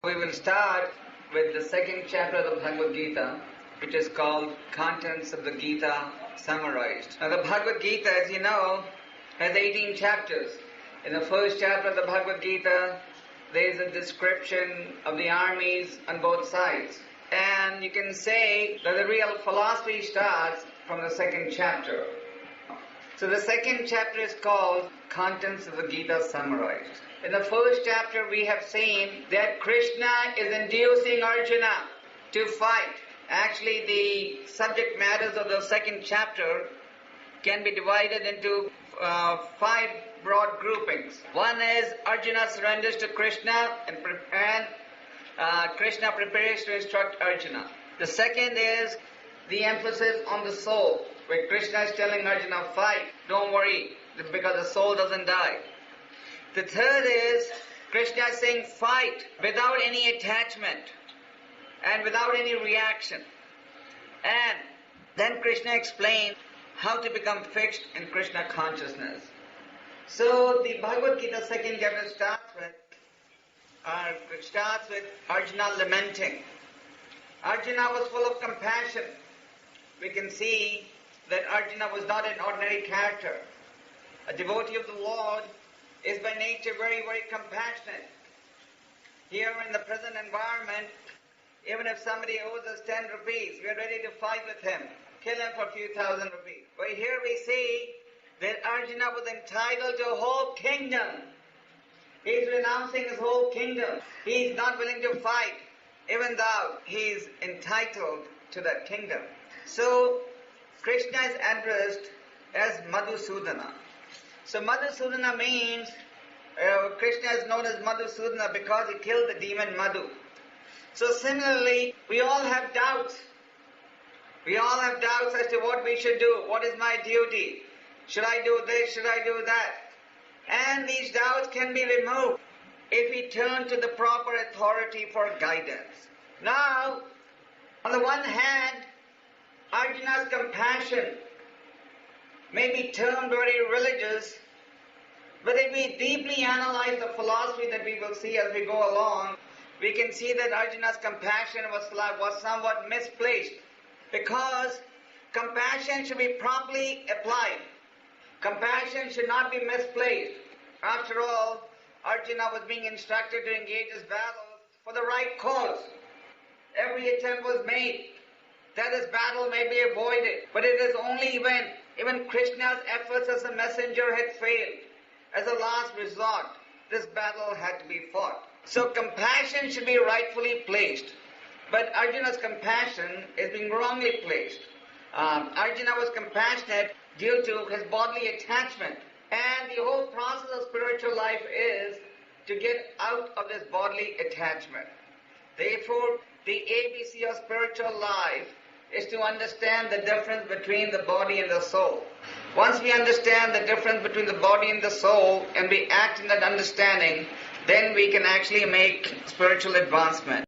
We will start with the second chapter of the Bhagavad Gita, which is called Contents of the Gita Summarized. Now the Bhagavad Gita, as you know, has 18 chapters. In the first chapter of the Bhagavad Gita, there is a description of the armies on both sides. And you can say that the real philosophy starts from the second chapter. So the second chapter is called Contents of the Gita Summarized. In the first chapter we have seen that Krishna is inducing Arjuna to fight. Actually, the subject matters of the second chapter can be divided into 5 broad groupings. One is Arjuna surrenders to Krishna and Krishna prepares to instruct Arjuna. The second is the emphasis on the soul, where Krishna is telling Arjuna, fight, don't worry, because the soul doesn't die. The third is Krishna is saying fight without any attachment and without any reaction. And then Krishna explains how to become fixed in Krishna consciousness. So the Bhagavad Gita second chapter starts with Arjuna lamenting. Arjuna was full of compassion. We can see that Arjuna was not an ordinary character. A devotee of the Lord is by nature very, very compassionate. Here in the present environment, even if somebody owes us 10 rupees, we are ready to fight with him, kill him for a few thousand rupees. But here we see that Arjuna was entitled to a whole kingdom. He is renouncing his whole kingdom. He is not willing to fight, even though he is entitled to that kingdom. So, Krishna is addressed as Madhusudana. So Madhusudana means, Krishna is known as Madhusudana because he killed the demon Madhu. So similarly, we all have doubts. We all have doubts as to what we should do. What is my duty? Should I do this? Should I do that? And these doubts can be removed if we turn to the proper authority for guidance. Now, on the one hand, Arjuna's compassion may be termed very religious, but if we deeply analyze the philosophy that we will see as we go along, we can see that Arjuna's compassion was somewhat misplaced, because compassion should be properly applied. Compassion should not be misplaced. After all, Arjuna was being instructed to engage his battle for the right cause. Every attempt was made that this battle may be avoided, but it is only when even Krishna's efforts as a messenger had failed, as a last resort, this battle had to be fought. So compassion should be rightfully placed, but Arjuna's compassion is being wrongly placed. Arjuna was compassionate due to his bodily attachment, and the whole process of spiritual life is to get out of this bodily attachment. Therefore, the ABC of spiritual life is to understand the difference between the body and the soul. Once we understand the difference between the body and the soul, and we act in that understanding, then we can actually make spiritual advancement.